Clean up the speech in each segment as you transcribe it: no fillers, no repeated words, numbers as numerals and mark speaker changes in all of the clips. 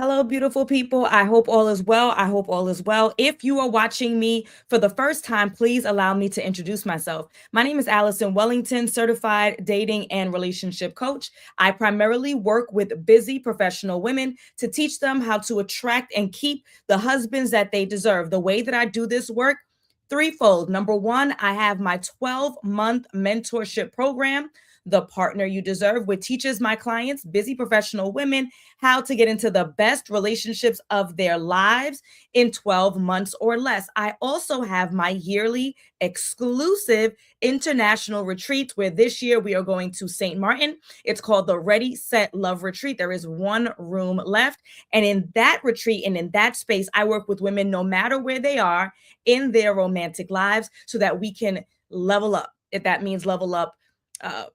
Speaker 1: Hello, beautiful people. I hope all is well. I hope all is well. If you are watching me for the first time, please allow me to introduce myself. My name is Alison Wellington, certified dating and relationship coach. I primarily work with busy professional women to teach them how to attract and keep the husbands that they deserve. The way that I do this work, threefold. Number one, I have my 12-month mentorship program, The Partner You Deserve, which teaches my clients, busy professional women, how to get into the best relationships of their lives in 12 months or less. I also have my yearly exclusive international retreat where this year we are going to St. Martin. It's called the Ready, Set, Love Retreat. There is one room left. And in that retreat and in that space, I work with women no matter where they are in their romantic lives so that we can level up. If that means level up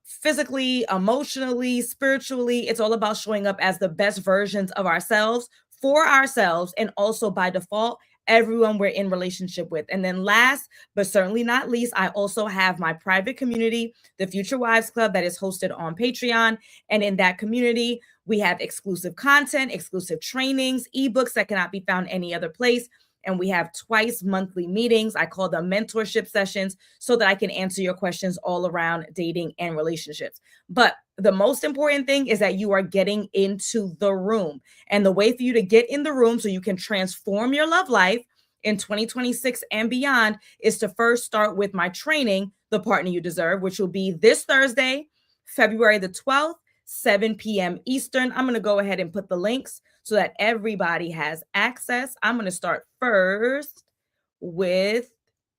Speaker 1: physically, emotionally, spiritually. It's all about showing up as the best versions of ourselves for ourselves and also by default, everyone we're in relationship with. And then last, but certainly not least, I also have my private community, the Future Wives Club, that is hosted on Patreon. And in that community, we have exclusive content, exclusive trainings, ebooks that cannot be found any other place. And we have twice monthly meetings. I call them mentorship sessions so that I can answer your questions all around dating and relationships. But the most important thing is that you are getting into the room. And the way for you to get in the room so you can transform your love life in 2026 and beyond is to first start with my training, The Partner You Deserve, which will be this Thursday, February the 12th, 7 p.m. Eastern. I'm going to go ahead and put the links so that everybody has access. I'm going to start first with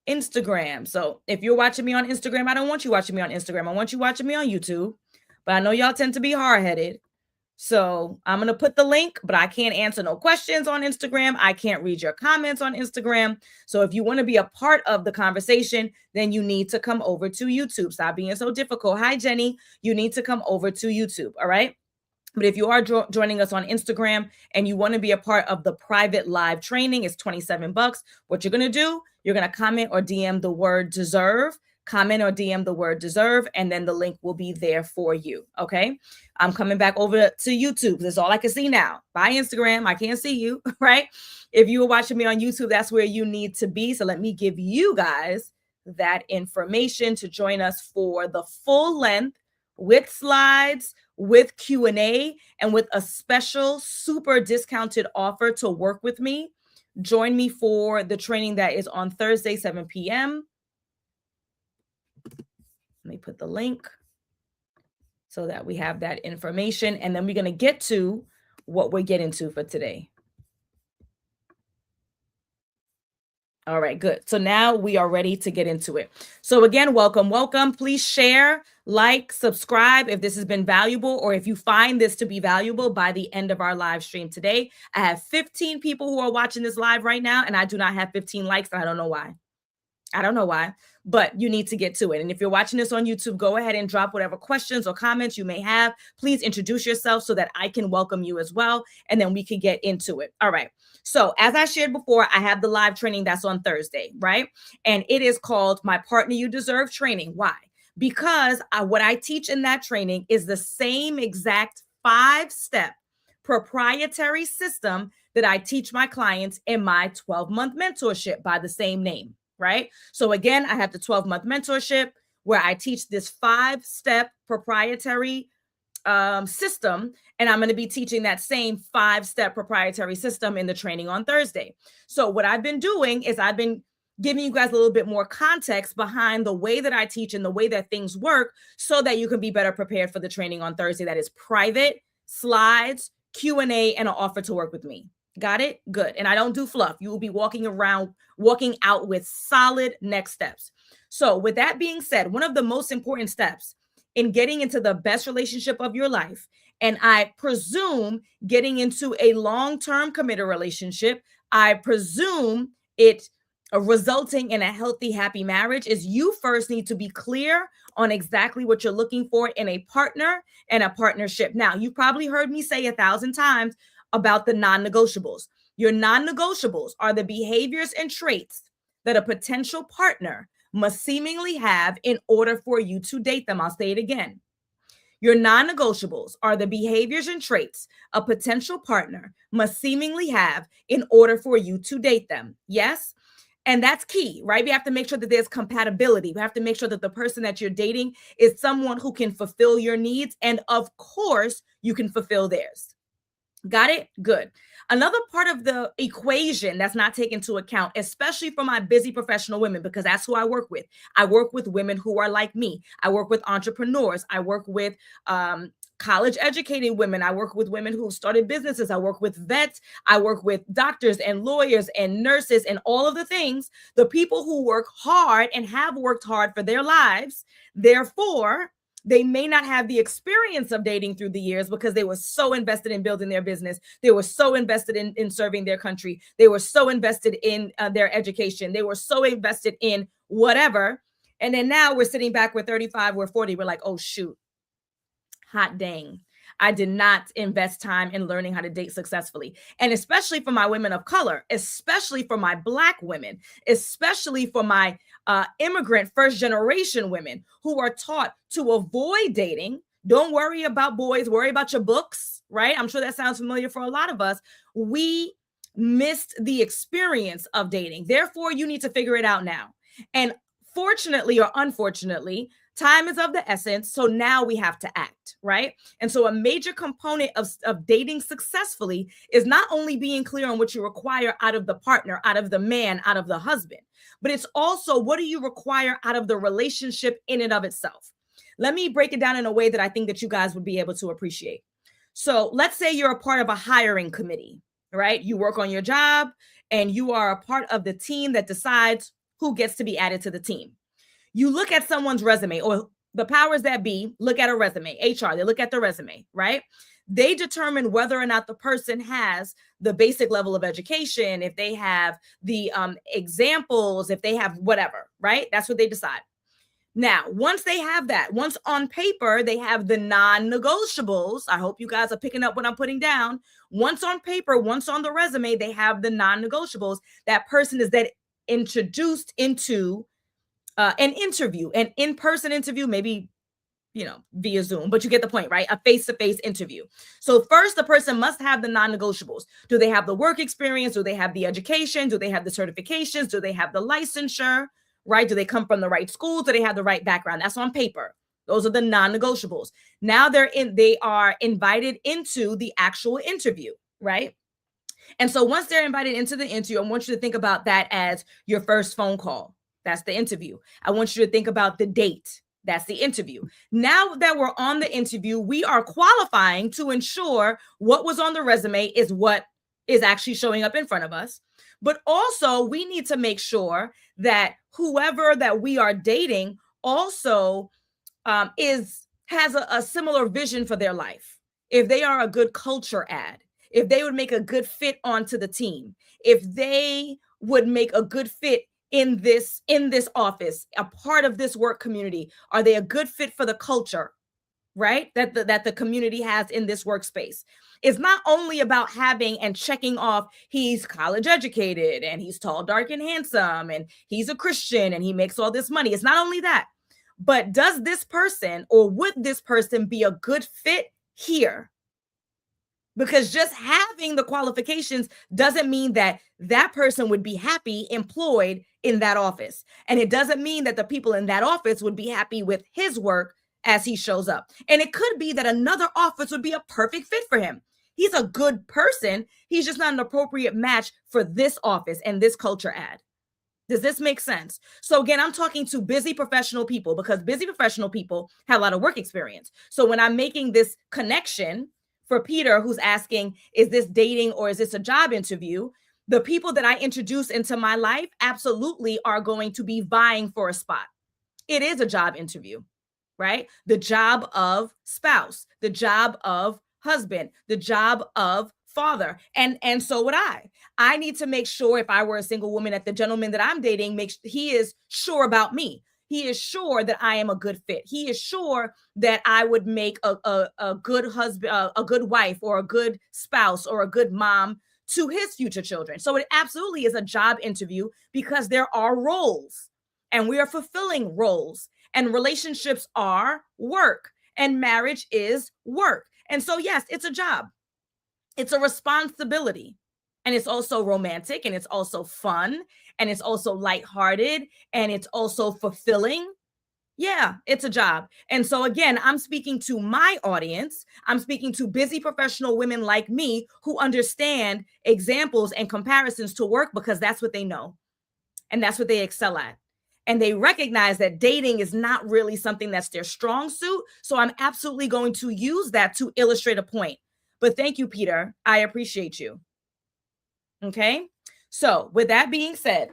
Speaker 1: Instagram. So if you're watching me on Instagram, I don't want you watching me on Instagram. I want you watching me on YouTube. But I know y'all tend to be hard-headed. So I'm going to put the link, but I can't answer no questions on Instagram. I can't read your comments on Instagram. So if you want to be a part of the conversation, then you need to come over to YouTube. Stop being so difficult. Hi, Jenny. You need to come over to YouTube. All right. But if you are joining us on Instagram and you want to be a part of the private live training, it's $27. What you're going to do, you're going to comment or DM the word deserve, comment or DM the word deserve, and then the link will be there for you. Okay. I'm coming back over to YouTube. That's all I can see now. By Instagram, I can't see you, right? If you were watching me on YouTube, that's where you need to be. So let me give you guys that information to join us for the full length with slides, with Q&A, and with a special super discounted offer to work with me. Join me for the training that is on Thursday, 7 p.m. Let me put the link so that we have that information. And then we're going to get to what we're getting to for today. All right, good. So now we are ready to get into it. So again, welcome. Please share, like, subscribe if this has been valuable, or if you find this to be valuable by the end of our live stream today. I have 15 people who are watching this live right now, and I do not have 15 likes, and I don't know why. But you need to get to it. And if you're watching this on YouTube, go ahead and drop whatever questions or comments you may have. Please introduce yourself so that I can welcome you as well, and then we can get into it. All right. So as I shared before, I have the live training that's on Thursday, right? And it is called My Partner You Deserve Training. Why? Because what I teach in that training is the same exact 5-step proprietary system that I teach my clients in my 12-month mentorship by the same name, right? So again, I have the 12-month mentorship where I teach this 5-step proprietary system, and I'm going to be teaching that same 5-step proprietary system in the training on Thursday. So what I've been doing is I've been giving you guys a little bit more context behind the way that I teach and the way that things work so that you can be better prepared for the training on Thursday. That is private, slides, Q&A, and an offer to work with me. Got it? Good. And I don't do fluff. You will be walking out with solid next steps. So with that being said, one of the most important steps in getting into the best relationship of your life, and I presume getting into a long-term committed relationship, I presume it resulting in a healthy, happy marriage, is you first need to be clear on exactly what you're looking for in a partner and a partnership. Now, you probably heard me say 1,000 times about the non-negotiables. Your non-negotiables are the behaviors and traits that a potential partner must seemingly have in order for you to date them. I'll say it again. Your non-negotiables are the behaviors and traits a potential partner must seemingly have in order for you to date them. Yes? And that's key, right? We have to make sure that there's compatibility. We have to make sure that the person that you're dating is someone who can fulfill your needs. And of course, you can fulfill theirs. Got it? Good. Another part of the equation that's not taken into account, especially for my busy professional women, because that's who I work with. I work with women who are like me. I work with entrepreneurs. I work with college educated women. I work with women who started businesses. I work with vets. I work with doctors and lawyers and nurses and all of the things. The people who work hard and have worked hard for their lives. Therefore, they may not have the experience of dating through the years because they were so invested in building their business. They were so invested in serving their country. They were so invested in their education. They were so invested in whatever. And then now we're sitting back, we're 35, we're 40. We're like, oh, shoot, hot dang. I did not invest time in learning how to date successfully. And especially for my women of color, especially for my Black women, especially for my immigrant first generation women who are taught to avoid dating. Don't worry about boys, worry about your books, right? I'm sure that sounds familiar for a lot of us. We missed the experience of dating. Therefore, you need to figure it out now. And fortunately or unfortunately, time is of the essence. So now we have to act, right? And so a major component of dating successfully is not only being clear on what you require out of the partner, out of the man, out of the husband, but it's also what do you require out of the relationship in and of itself. Let me break it down in a way that I think that you guys would be able to appreciate. So let's say you're a part of a hiring committee, right? You work on your job and you are a part of the team that decides who gets to be added to the team. You look at someone's resume, or the powers that be look at a resume, HR, they look at the resume, right? They determine whether or not the person has the basic level of education, if they have the examples, if they have whatever, right? That's what they decide. Now, once they have that, once on paper, they have the non-negotiables. I hope you guys are picking up what I'm putting down. Once on paper, once on the resume, they have the non-negotiables. That person is then introduced into an interview, an in-person interview, maybe, via Zoom, but you get the point, right? A face-to-face interview. So first, the person must have the non-negotiables. Do they have the work experience? Do they have the education? Do they have the certifications? Do they have the licensure, right? Do they come from the right school? Do they have the right background? That's on paper. Those are the non-negotiables. Now they are invited into the actual interview, right? And so once they're invited into the interview, I want you to think about that as your first phone call. That's the interview. I want you to think about the date. That's the interview. Now that we're on the interview, we are qualifying to ensure what was on the resume is what is actually showing up in front of us. But also, we need to make sure that whoever that we are dating also has a similar vision for their life. If they are a good culture add, if they would make a good fit onto the team, if they would make a good fit in this office, a part of this work community, are they a good fit for the culture, right? That the community has in this workspace. It's not only about having and checking off he's college educated and he's tall, dark, and handsome, and he's a Christian and he makes all this money. It's not only that, but does this person or would this person be a good fit here? Because just having the qualifications doesn't mean that that person would be happy employed in that office. And it doesn't mean that the people in that office would be happy with his work as he shows up. And it could be that another office would be a perfect fit for him. He's a good person. He's just not an appropriate match for this office and this culture ad. Does this make sense? So again, I'm talking to busy professional people because busy professional people have a lot of work experience. So when I'm making this connection for Peter, who's asking, is this dating or is this a job interview? The people that I introduce into my life absolutely are going to be vying for a spot. It is a job interview, right? The job of spouse, the job of husband, the job of father. And so would I. I need to make sure if I were a single woman that the gentleman that I'm dating he is sure about me. He is sure that I am a good fit. He is sure that I would make a good husband, a good wife, or a good spouse, or a good mom to his future children. So it absolutely is a job interview because there are roles and we are fulfilling roles, and relationships are work. and marriage is work. And so, yes, it's a job, it's a responsibility, and it's also romantic, and it's also fun, and it's also lighthearted, and it's also fulfilling. Yeah, it's a job. And so, again, I'm speaking to my audience. I'm speaking to busy professional women like me who understand examples and comparisons to work because that's what they know and that's what they excel at. And they recognize that dating is not really something that's their strong suit. So I'm absolutely going to use that to illustrate a point. But thank you, Peter. I appreciate you. Okay. So, with that being said,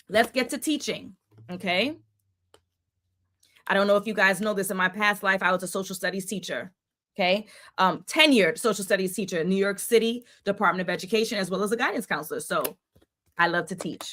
Speaker 1: let's get to teaching. Okay. I don't know if you guys know this. In my past life, I was a social studies teacher. Okay. Tenured social studies teacher in New York City Department of Education, as well as a guidance counselor. So I love to teach.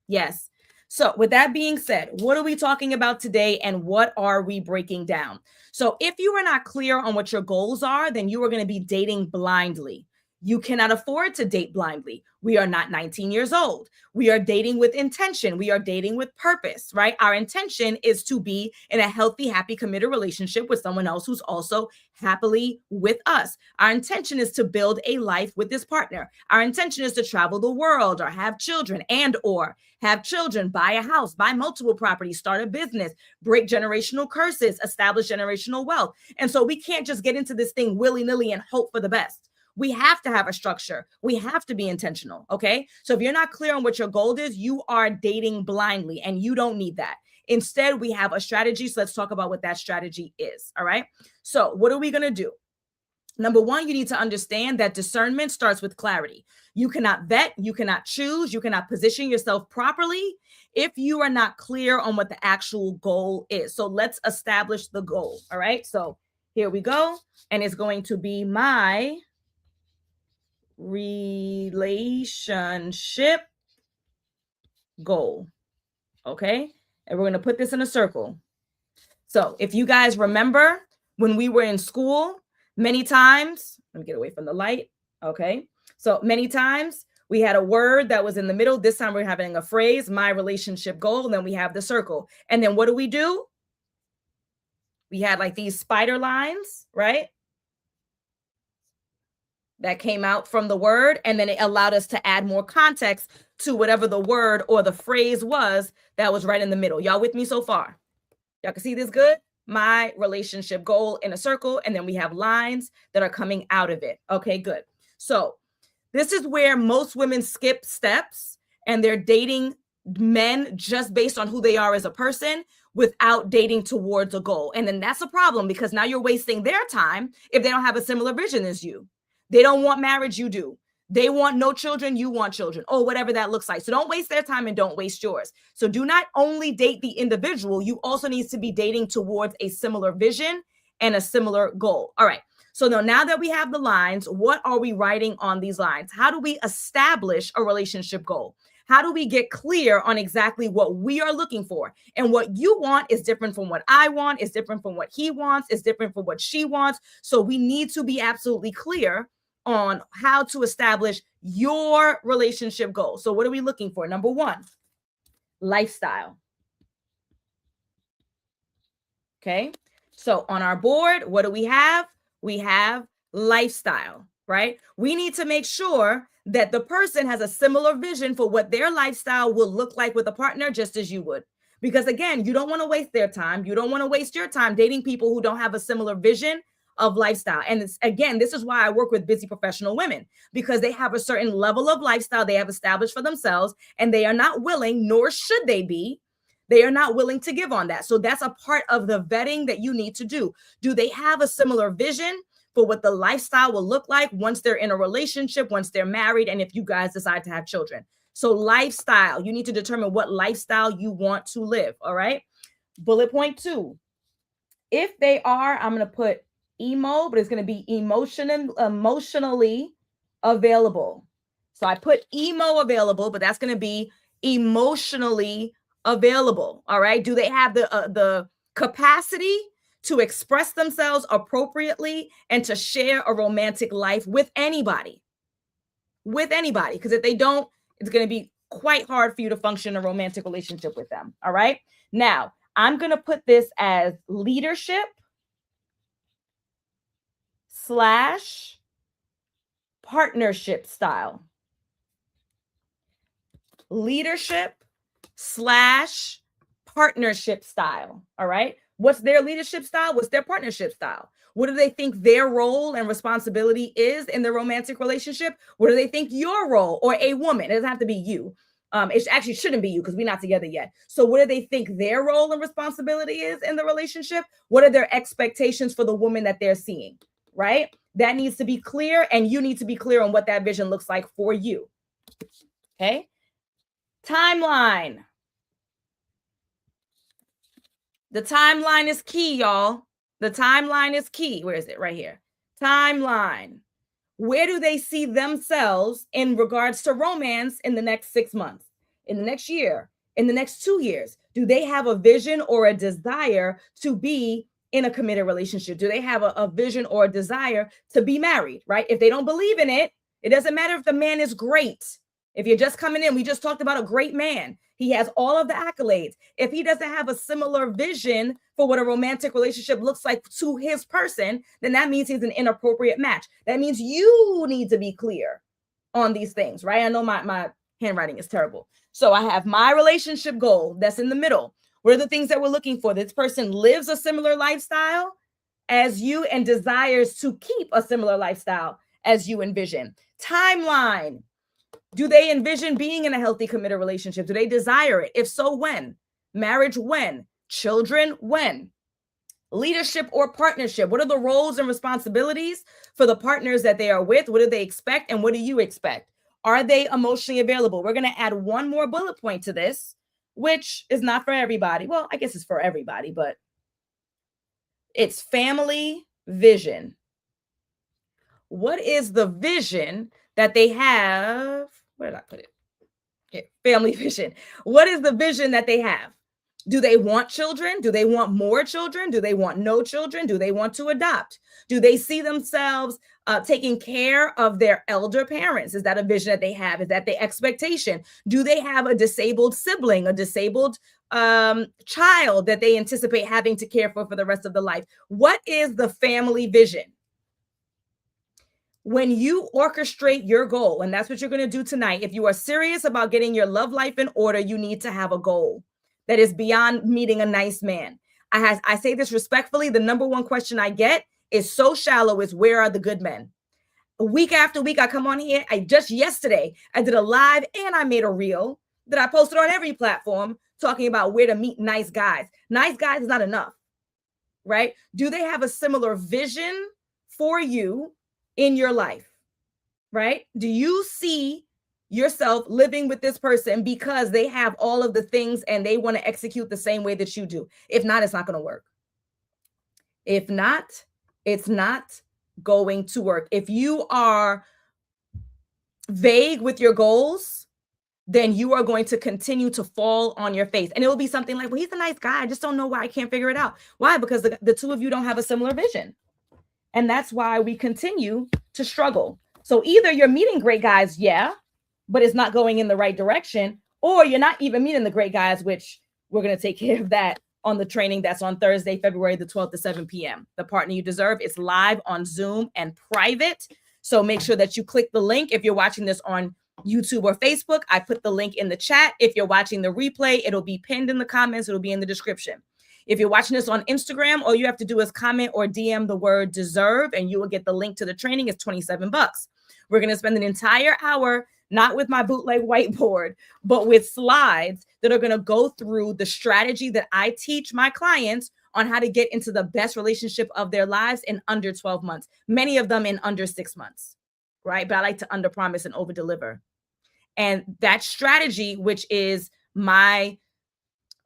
Speaker 1: Yes. So with that being said, what are we talking about today and what are we breaking down? So if you are not clear on what your goals are, then you are going to be dating blindly. You cannot afford to date blindly. We are not 19 years old. We are dating with intention. We are dating with purpose, right? Our intention is to be in a healthy, happy, committed relationship with someone else who's also happily with us. Our intention is to build a life with this partner. Our intention is to travel the world or have children or have children, buy a house, buy multiple properties, start a business, break generational curses, establish generational wealth. And so we can't just get into this thing willy-nilly and hope for the best. We have to have a structure. We have to be intentional. Okay. So if you're not clear on what your goal is, you are dating blindly and you don't need that. Instead, we have a strategy. So let's talk about what that strategy is. All right. So what are we going to do? Number one, you need to understand that discernment starts with clarity. You cannot vet, you cannot choose, you cannot position yourself properly if you are not clear on what the actual goal is. So let's establish the goal. All right. So here we go. And it's going to be my relationship goal. Okay. And we're going to put this in a circle. So if you guys remember when we were in school, many times, let me get away from the light. Okay. So many times we had a word that was in the middle. This time we're having a phrase, my relationship goal. And then we have the circle. And then what do? We had like these spider lines, right? That came out from the word, and then it allowed us to add more context to whatever the word or the phrase was that was right in the middle. Y'all with me so far? Y'all can see this good? My relationship goal in a circle, and then we have lines that are coming out of it. Okay, good. So this is where most women skip steps and they're dating men just based on who they are as a person without dating towards a goal. And then that's a problem because now you're wasting their time if they don't have a similar vision as you. They don't want marriage, you do. They want no children, you want children, or whatever that looks like. So don't waste their time and don't waste yours. So do not only date the individual, you also need to be dating towards a similar vision and a similar goal. All right. So now that we have the lines, what are we writing on these lines? How do we establish a relationship goal? How do we get clear on exactly what we are looking for? And what you want is different from what I want, is different from what he wants, is different from what she wants. So we need to be absolutely clear on how to establish your relationship goal. So what are we looking for? Number one, lifestyle. Okay. So on our board, what do we have? We have lifestyle, right? We need to make sure that the person has a similar vision for what their lifestyle will look like with a partner, just as you would. Because again, you don't want to waste their time. You don't want to waste your time dating people who don't have a similar vision of lifestyle. And this is why I work with busy professional women, because they have a certain level of lifestyle they have established for themselves, and they are not willing, nor should they be. They are not willing to give on that. So that's a part of the vetting that you need to do. Do they have a similar vision for what the lifestyle will look like once they're in a relationship, once they're married, and if you guys decide to have children? So lifestyle, you need to determine what lifestyle you want to live. All right. Bullet point 2. If they are, I'm going to put emo, but it's going to be emotionally available. So I put emo available, but that's going to be emotionally available. All right. Do they have the capacity to express themselves appropriately and to share a romantic life with anybody? Because if they don't, it's going to be quite hard for you to function in a romantic relationship with them. All right. Now I'm going to put this as leadership / partnership style. Leadership / partnership style. All right. What's their leadership style? What's their partnership style? What do they think their role and responsibility is in the romantic relationship? What do they think your role, or a woman? It doesn't have to be you. It actually shouldn't be you because we're not together yet. So what do they think their role and responsibility is in the relationship? What are their expectations for the woman that they're seeing? Right? That needs to be clear, and you need to be clear on what that vision looks like for you. Okay. Timeline. The timeline is key, y'all. The timeline is key. Where is it? Right here. Timeline. Where do they see themselves in regards to romance in the next 6 months, in the next year, in the next 2 years? Do they have a vision or a desire to be in a committed relationship? Do they have a vision or a desire to be married, right? If they don't believe in it, it doesn't matter if the man is great. If you're just coming in, we just talked about a great man. He has all of the accolades. If he doesn't have a similar vision for what a romantic relationship looks like to his person, then that means he's an inappropriate match. That means you need to be clear on these things, right? I know my handwriting is terrible. So I have my relationship goal that's in the middle. What are the things that we're looking for? This person lives a similar lifestyle as you and desires to keep a similar lifestyle as you envision. Timeline. Do they envision being in a healthy, committed relationship? Do they desire it? If so, when? Marriage, when? Children, when? Leadership or partnership. What are the roles and responsibilities for the partners that they are with? What do they expect? And what do you expect? Are they emotionally available? We're going to add one more bullet point to this, which is not for everybody. Well, I guess it's for everybody, but it's family vision. What is the vision that they have? Where did I put it? Okay, family vision. What is the vision that they have? Do they want children? Do they want more children? Do they want no children? Do they want to adopt? Do they see themselves taking care of their elder parents? Is that a vision that they have? Is that the expectation? Do they have a disabled sibling, a disabled child that they anticipate having to care for the rest of the life? What is the family vision? When you orchestrate your goal, and that's what you're going to do tonight, if you are serious about getting your love life in order, you need to have a goal that is beyond meeting a nice man. I say this respectfully. The number one question I get is so shallow is, where are the good men? Week after week, I come on here. Just yesterday, I did a live and I made a reel that I posted on every platform talking about where to meet nice guys. Nice guys is not enough, right? Do they have a similar vision for you in your life, right? Do you see yourself living with this person because they have all of the things and they want to execute the same way that you do? If not, it's not going to work. If not, it's not going to work. If you are vague with your goals, then you are going to continue to fall on your face. And it will be something like, well, he's a nice guy. I just don't know why I can't figure it out. Why? Because the two of you don't have a similar vision. And that's why we continue to struggle. So either you're meeting great guys, yeah, but it's not going in the right direction, or you're not even meeting the great guys, which we're going to take care of that on the training that's on Thursday, February the 12th at 7 p.m. The Partner You Deserve is live on Zoom and private. So make sure that you click the link. If you're watching this on YouTube or Facebook, I put the link in the chat. If you're watching the replay, it'll be pinned in the comments. It'll be in the description. If you're watching this on Instagram, all you have to do is comment or DM the word deserve, and you will get the link to the training. It's $27. We're going to spend an entire hour, not with my bootleg whiteboard, but with slides that are going to go through the strategy that I teach my clients on how to get into the best relationship of their lives in under 12 months, many of them in under 6 months, right? But I like to underpromise and overdeliver. And that strategy, which is my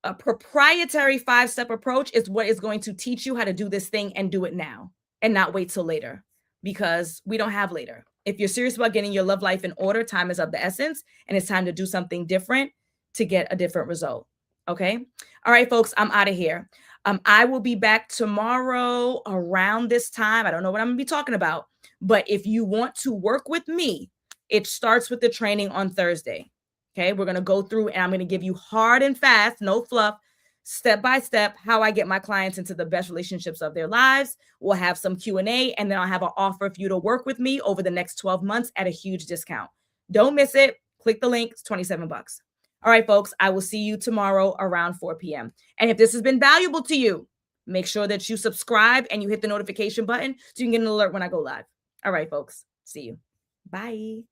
Speaker 1: a proprietary 5-step approach, is what is going to teach you how to do this thing and do it now and not wait till later, because we don't have later. If you're serious about getting your love life in order, time is of the essence, and it's time to do something different to get a different result. Okay. All right, folks, I'm out of here. I will be back tomorrow around this time. I don't know what I'm going to be talking about, but if you want to work with me, it starts with the training on Thursday. Okay, we're going to go through and I'm going to give you hard and fast, no fluff, step by step how I get my clients into the best relationships of their lives. We'll have some Q&A, and then I'll have an offer for you to work with me over the next 12 months at a huge discount. Don't miss it. Click the link. It's $27. All right, folks, I will see you tomorrow around 4 p.m. And if this has been valuable to you, make sure that you subscribe and you hit the notification button so you can get an alert when I go live. All right, folks, see you. Bye.